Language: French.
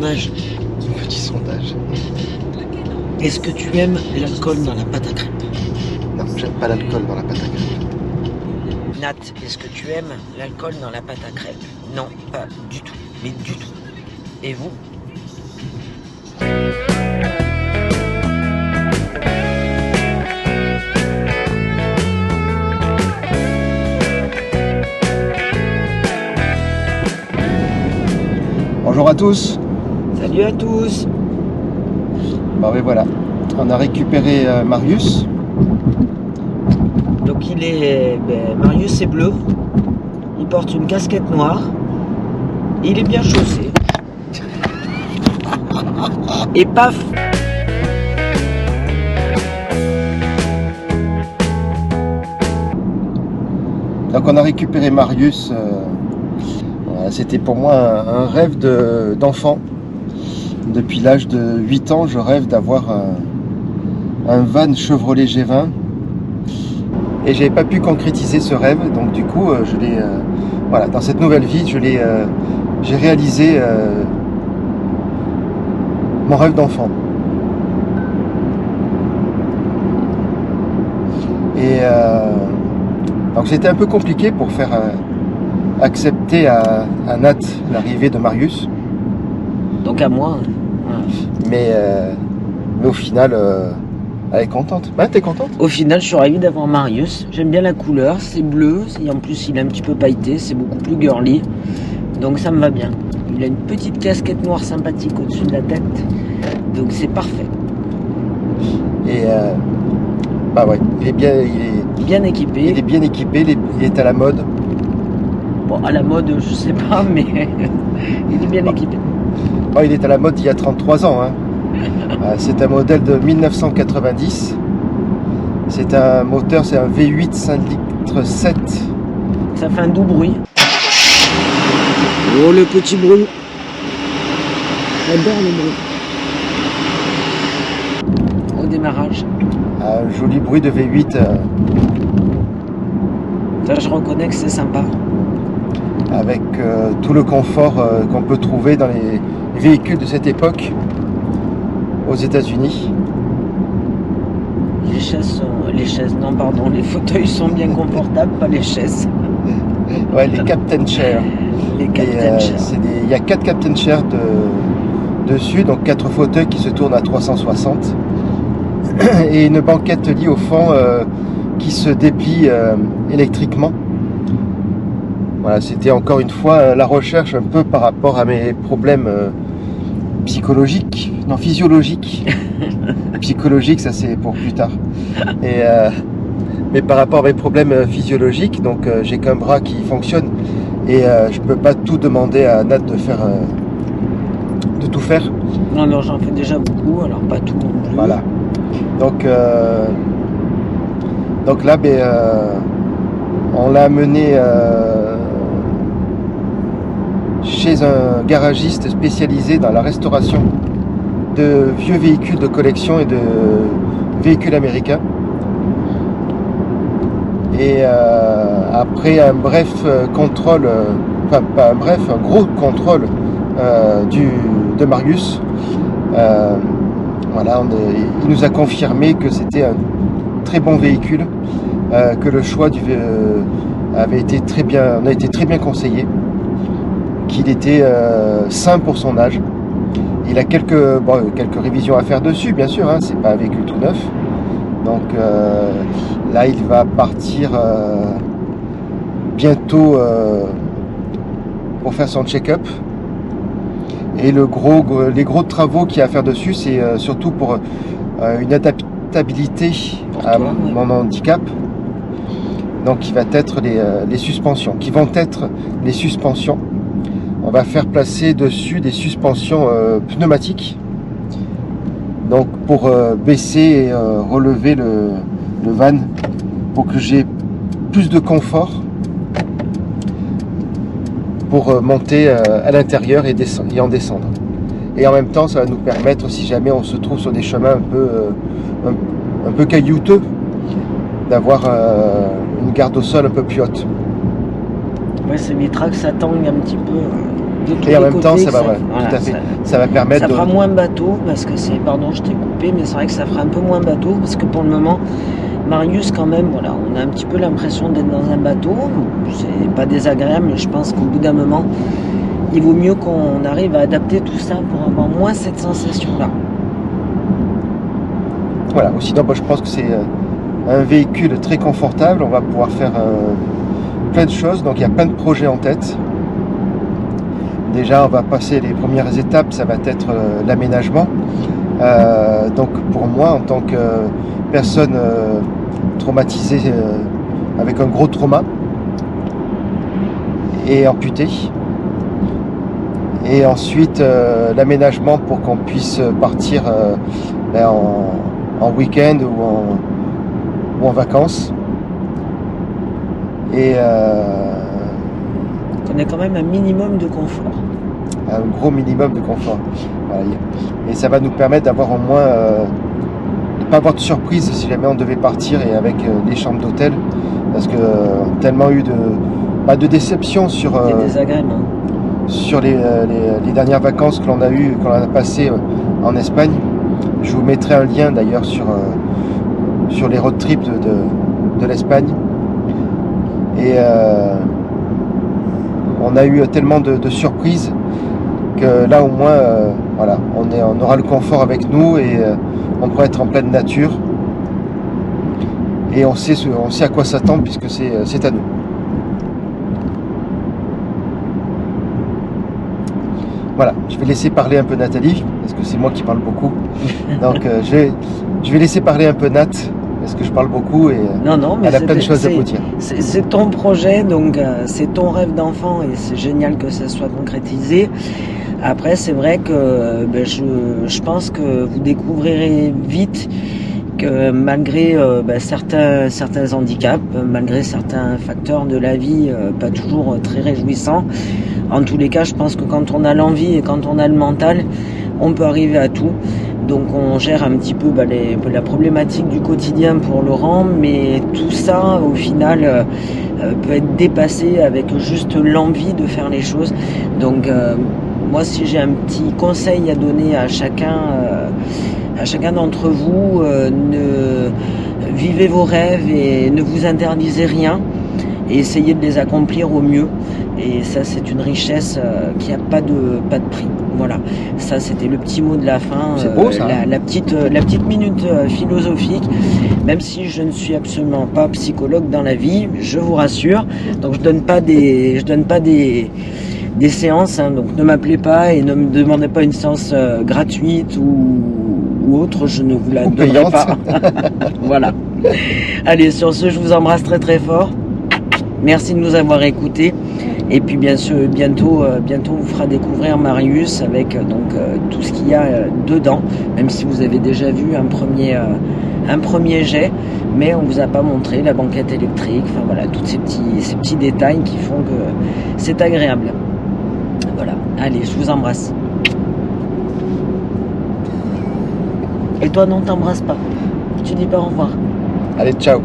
sondage. Petit sondage. Est-ce que tu aimes l'alcool dans la pâte à crêpes? Non, j'aime pas l'alcool dans la pâte à crêpes. Nat, est-ce que tu aimes l'alcool dans la pâte à crêpes? Non, pas du tout. Mais du tout. Et vous? Bonjour à tous. Salut à tous. Bon ben voilà, on a récupéré Marius. Donc Marius est bleu. Il porte une casquette noire. Il est bien chaussé. Et paf! Donc on a récupéré Marius. Voilà, c'était pour moi un rêve d'enfant. Depuis l'âge de 8 ans, je rêve d'avoir un van Chevrolet G20. Et j'avais pas pu concrétiser ce rêve, donc du coup, je l'ai, voilà, dans cette nouvelle vie, j'ai réalisé mon rêve d'enfant. Et donc c'était un peu compliqué pour faire accepter à Nat l'arrivée de Marius. Donc à moi. Mais au final, elle est contente. Ouais, t'es contente? Au final, je suis ravi d'avoir Marius. J'aime bien la couleur, c'est bleu. Et en plus, il est un petit peu pailleté, c'est beaucoup plus girly. Donc ça me va bien. Il a une petite casquette noire sympathique au-dessus de la tête. Donc c'est parfait. Et bah ouais, il est bien équipé. Il est bien équipé, il est à la mode. Bon, à la mode, je sais pas, mais il est bien équipé. Oh, il est à la mode il y a 33 ans. Hein. C'est un modèle de 1990. C'est un moteur, c'est un V8 5 litres 7. Ça fait un doux bruit. Oh, le petit bruit. J'adore le bruit. Au démarrage. Un joli bruit de V8. Ça, je reconnais que c'est sympa. Avec tout le confort qu'on peut trouver dans les véhicules de cette époque aux États-Unis. Les fauteuils sont bien confortables, pas les chaises. Ouais, les Captain Chair. Il y a 4 Captain Chair dessus, donc 4 fauteuils qui se tournent à 360 et une banquette lit au fond qui se déplie électriquement. Voilà, c'était encore une fois la recherche un peu par rapport à mes problèmes physiologiques. Psychologiques, ça c'est pour plus tard. Mais par rapport à mes problèmes physiologiques, donc j'ai qu'un bras qui fonctionne et je peux pas tout demander à Nat de tout faire. Non, j'en fais déjà beaucoup, alors pas tout non plus. Voilà. Donc là, on l'a amené chez un garagiste spécialisé dans la restauration de vieux véhicules de collection et de véhicules américains. Et après un bref contrôle, un gros contrôle de Marius, voilà, il nous a confirmé que c'était un très bon véhicule, que le choix avait été très bien, on a été très bien conseillé, qu'il était sain pour son âge. Il a quelques révisions à faire dessus, bien sûr, hein, c'est pas un véhicule tout neuf. Donc là, il va partir bientôt pour faire son check-up. Et les gros travaux qu'il y a à faire dessus, c'est surtout pour une adaptabilité à mon handicap. Donc, qui va être les suspensions, qui vont être les suspensions. On va faire placer dessus des suspensions pneumatiques. Donc, pour baisser et relever le van, pour que j'ai plus de confort pour monter à l'intérieur et en descendre. Et en même temps, ça va nous permettre, si jamais on se trouve sur des chemins un peu caillouteux, d'avoir une garde au sol un peu plus haute. Ouais, ça évitera que ça tangue un petit peu. de tous Et en les même côtés, temps, ça que va, ouais, voilà, tout à fait. Ça va permettre ça de... fera moins bateau, parce que c'est, pardon, je t'ai coupé, mais c'est vrai que ça fera un peu moins bateau, parce que pour le moment, Marius, quand même, voilà, on a un petit peu l'impression d'être dans un bateau. C'est pas désagréable, mais je pense qu'au bout d'un moment, il vaut mieux qu'on arrive à adapter tout ça pour avoir moins cette sensation-là. Voilà, ou sinon, je pense que c'est un véhicule très confortable. On va pouvoir faire plein de choses. Donc, il y a plein de projets en tête. Déjà, on va passer les premières étapes. Ça va être l'aménagement. Donc, pour moi, en tant que personne traumatisée avec un gros trauma et amputée, et ensuite l'aménagement pour qu'on puisse partir en week-end ou en vacances. Et On a quand même un minimum de confort. un gros minimum de confort. Voilà. Et ça va nous permettre d'avoir au moins de ne pas avoir de surprise si jamais on devait partir et avec les chambres d'hôtel, parce que tellement eu de déception sur Des désagréments. sur les dernières vacances que l'on a passées en Espagne. Je vous mettrai un lien d'ailleurs sur les road trips de l'Espagne. Et on a eu tellement de surprises que là au moins voilà, on aura le confort avec nous et on pourra être en pleine nature. Et on sait à quoi s'attendre puisque c'est à nous. Voilà, je vais laisser parler un peu Nathalie, parce que c'est moi qui parle beaucoup. Donc je vais laisser parler un peu Nat, parce que je parle beaucoup et Non, mais elle a plein de choses à vous dire. C'est ton projet, donc c'est ton rêve d'enfant et c'est génial que ça soit concrétisé. Après, c'est vrai que je pense que vous découvrirez vite que malgré certains handicaps, malgré certains facteurs de la vie pas toujours très réjouissants, en tous les cas, je pense que quand on a l'envie et quand on a le mental, on peut arriver à tout. Donc on gère un petit peu la problématique du quotidien pour Laurent, mais tout ça, au final, peut être dépassé avec juste l'envie de faire les choses. Donc moi, si j'ai un petit conseil à donner à chacun d'entre vous, vivez vos rêves et ne vous interdisez rien et essayez de les accomplir au mieux. Et ça, c'est une richesse qui n'a pas de prix. Voilà, ça c'était le petit mot de la fin. C'est beau, ça. La petite minute philosophique. Même si je ne suis absolument pas psychologue dans la vie, je vous rassure. Donc je donne pas des séances, hein, donc ne m'appelez pas et ne me demandez pas une séance gratuite ou autre, je ne vous la donnerai pas. Voilà. Allez, sur ce, je vous embrasse très très fort. Merci de nous avoir écoutés. Et puis bien sûr, bientôt on vous fera découvrir Marius avec tout ce qu'il y a dedans, même si vous avez déjà vu un premier jet, mais on vous a pas montré la banquette électrique, enfin voilà, tous ces petits détails qui font que c'est agréable. Voilà, allez, je vous embrasse. Et toi non, t'embrasses pas. Tu dis pas au revoir. Allez, ciao.